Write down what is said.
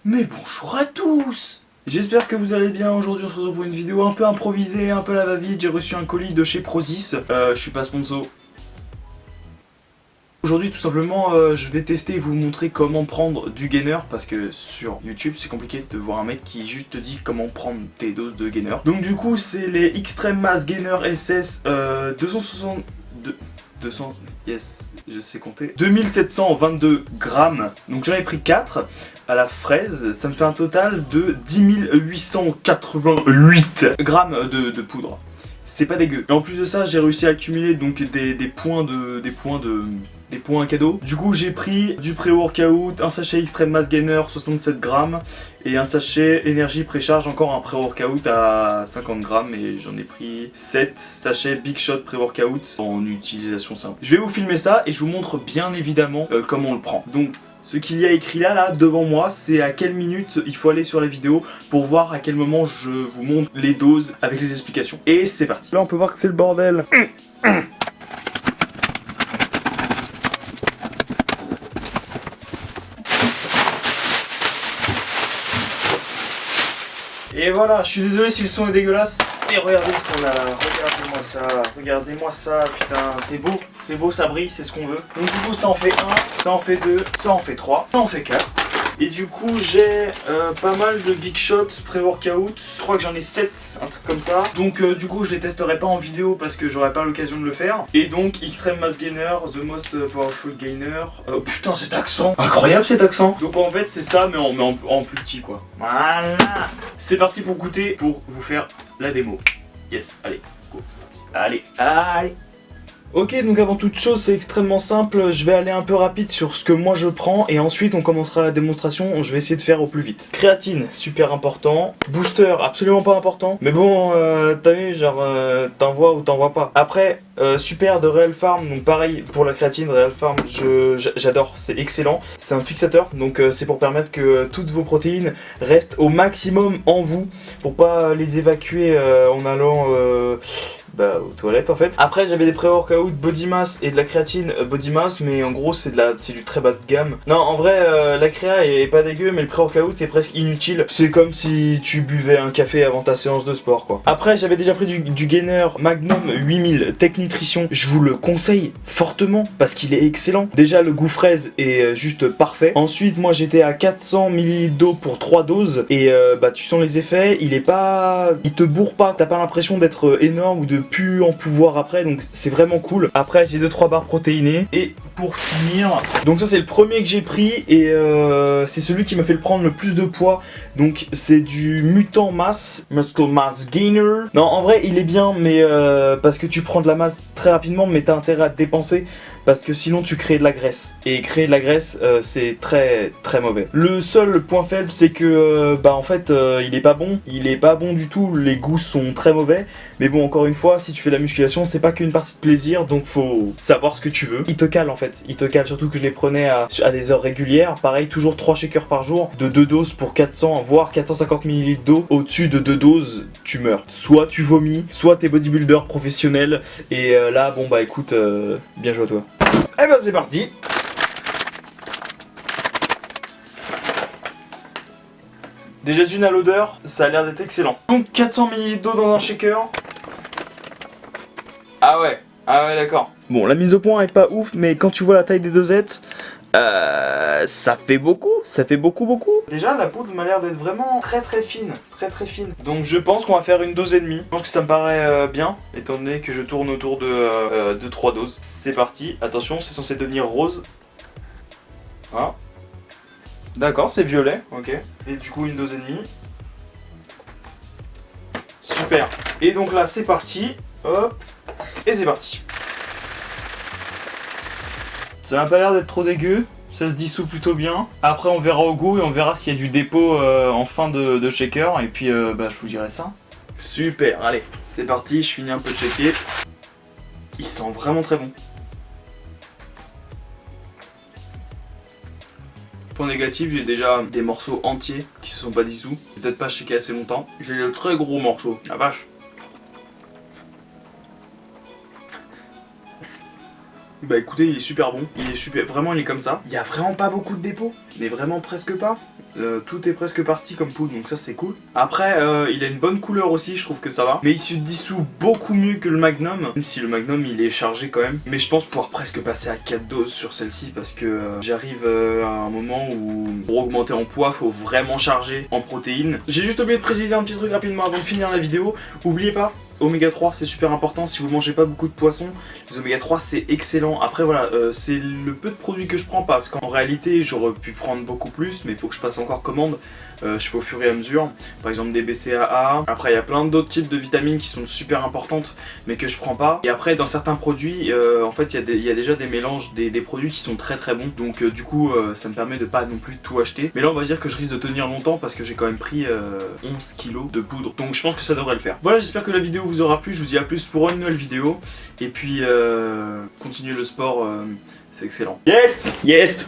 Mais bonjour à tous! J'espère que vous allez bien. Aujourd'hui on se retrouve pour une vidéo un peu improvisée, un peu à la va-vite. J'ai reçu un colis de chez Prozis. Je suis pas sponsor. Aujourd'hui tout simplement je vais tester et vous montrer comment prendre du gainer. Parce que sur YouTube c'est compliqué de voir un mec qui juste te dit comment prendre tes doses de gainer. Donc du coup c'est les Extreme Mass Gainer SS 200, yes, je sais compter. 2722 grammes. Donc j'en ai pris 4 à la fraise. Ça me fait un total de 10 888 grammes de poudre. C'est pas dégueu. Et en plus de ça, j'ai réussi à accumuler donc des points cadeaux. Du coup, j'ai pris du pré-workout, un sachet Extreme Mass Gainer 67 grammes et un sachet énergie pré-charge, encore un pré-workout à 50 grammes. Et j'en ai pris 7 sachets Big Shot pré-workout en utilisation simple. Je vais vous filmer ça et je vous montre bien évidemment comment on le prend. Donc, ce qu'il y a écrit là devant moi, c'est à quelle minute il faut aller sur la vidéo pour voir à quel moment je vous montre les doses avec les explications. Et c'est parti. Là on peut voir que c'est le bordel. Et voilà, je suis désolé si le son est dégueulasse. Et regardez ce qu'on a là, regardez-moi ça, putain, c'est beau, ça brille, c'est ce qu'on veut. Donc du coup ça en fait 1, ça en fait 2, ça en fait 3, ça en fait 4. Et du coup j'ai pas mal de Big Shots pré-workout, je crois que j'en ai 7, un truc comme ça. Donc du coup je les testerai pas en vidéo parce que j'aurai pas l'occasion de le faire. Et donc Extreme Mass Gainer, The Most Powerful Gainer. Oh putain cet accent, incroyable cet accent. Donc en fait c'est ça mais en plus petit quoi. Voilà. C'est parti pour goûter, pour vous faire la démo. Yes, allez, go, c'est parti. Allez. Ok, donc avant toute chose, c'est extrêmement simple. Je vais aller un peu rapide sur ce que moi je prends et ensuite on commencera la démonstration. Je vais essayer de faire au plus vite. Créatine, super important. Booster, absolument pas important. Mais bon, t'as vu, genre, t'en vois ou t'en vois pas. Après, super de Real Farm. Donc pareil pour la créatine, Real Farm, j'adore. C'est excellent. C'est un fixateur. Donc c'est pour permettre que toutes vos protéines restent au maximum en vous. Pour pas les évacuer en allant... aux toilettes en fait. Après j'avais des pré-workout body mass et de la créatine body mass, mais en gros c'est du très bas de gamme. Non en vrai la créa est pas dégueu, mais le pré-workout est presque inutile. C'est comme si tu buvais un café avant ta séance de sport quoi. Après j'avais déjà pris du gainer Magnum 8000 Tech Nutrition. Je vous le conseille fortement parce qu'il est excellent. Déjà le goût fraise est juste parfait. Ensuite moi j'étais à 400 ml d'eau pour 3 doses et tu sens les effets. Il te bourre pas, t'as pas l'impression d'être énorme ou de plus en pouvoir après, donc c'est vraiment cool. Après j'ai 2-3 barres protéinées et pour finir, donc ça c'est le premier que j'ai pris et c'est celui qui m'a fait le prendre le plus de poids. Donc c'est du Mutant Mass, Muscle Mass Gainer. Non en vrai il est bien mais parce que tu prends de la masse très rapidement, mais t'as intérêt à te dépenser parce que sinon tu crées de la graisse et créer de la graisse c'est très très mauvais. Le seul point faible c'est que il est pas bon du tout, les goûts sont très mauvais, mais bon encore une fois si tu fais de la musculation c'est pas qu'une partie de plaisir, donc faut savoir ce que tu veux. Il te cale en fait, il te cale, surtout que je les prenais à des heures régulières. Pareil, toujours 3 shakers par jour de 2 doses pour 400 voire 450 ml d'eau. Au-dessus de 2 doses tu meurs, soit tu vomis, soit t'es bodybuilder professionnel et là bon bah écoute, bien joué à toi. Eh ben c'est parti. Déjà d'une à l'odeur, ça a l'air d'être excellent. Donc 400 ml d'eau dans un shaker. Ah ouais d'accord. Bon la mise au point est pas ouf, mais quand tu vois la taille des dosettes, ça fait beaucoup. Déjà la poudre m'a l'air d'être vraiment très fine, très fine. Donc je pense qu'on va faire une dose et demie. Je pense que ça me paraît bien, étant donné que je tourne autour de 3 doses. C'est parti, attention c'est censé devenir rose. Hein. D'accord, c'est violet, ok. Et du coup une dose et demie. Super. Et donc là c'est parti, hop, et c'est parti. Ça n'a pas l'air d'être trop dégueu, ça se dissout plutôt bien. Après on verra au goût et on verra s'il y a du dépôt en fin de shaker. Et puis je vous dirai ça. Super, allez, c'est parti, je finis un peu de shaker. Il sent vraiment très bon. Point négatif, j'ai déjà des morceaux entiers qui se sont pas dissous. J'ai peut-être pas shaké assez longtemps. J'ai le très gros morceau, la vache. Bah écoutez, il est super bon, il est super, vraiment il est comme ça. Il y a vraiment pas beaucoup de dépôts, mais vraiment presque pas. Tout est presque parti comme poudre, donc ça c'est cool. Après, il a une bonne couleur aussi, je trouve que ça va. Mais il se dissout beaucoup mieux que le Magnum, même si le Magnum il est chargé quand même. Mais je pense pouvoir presque passer à 4 doses sur celle-ci parce que j'arrive à un moment où pour augmenter en poids, faut vraiment charger en protéines. J'ai juste oublié de préciser un petit truc rapidement avant de finir la vidéo. Oubliez pas, Oméga 3 c'est super important si vous mangez pas beaucoup de poissons. Les oméga 3 c'est excellent. Après voilà, c'est le peu de produits que je prends parce qu'en réalité j'aurais pu prendre beaucoup plus, mais il faut que je passe encore commande. Je fais au fur et à mesure, par exemple des BCAA. Après il y a plein d'autres types de vitamines qui sont super importantes mais que je prends pas. Et après dans certains produits, en fait il y a déjà des mélanges, des produits qui sont très très bons. Donc du coup ça me permet de pas non plus tout acheter. Mais là on va dire que je risque de tenir longtemps parce que j'ai quand même pris 11 kilos de poudre. Donc je pense que ça devrait le faire. Voilà, j'espère que la vidéo vous aura plu. Je vous dis à plus pour une nouvelle vidéo. Et puis continuez le sport, c'est excellent. Yes.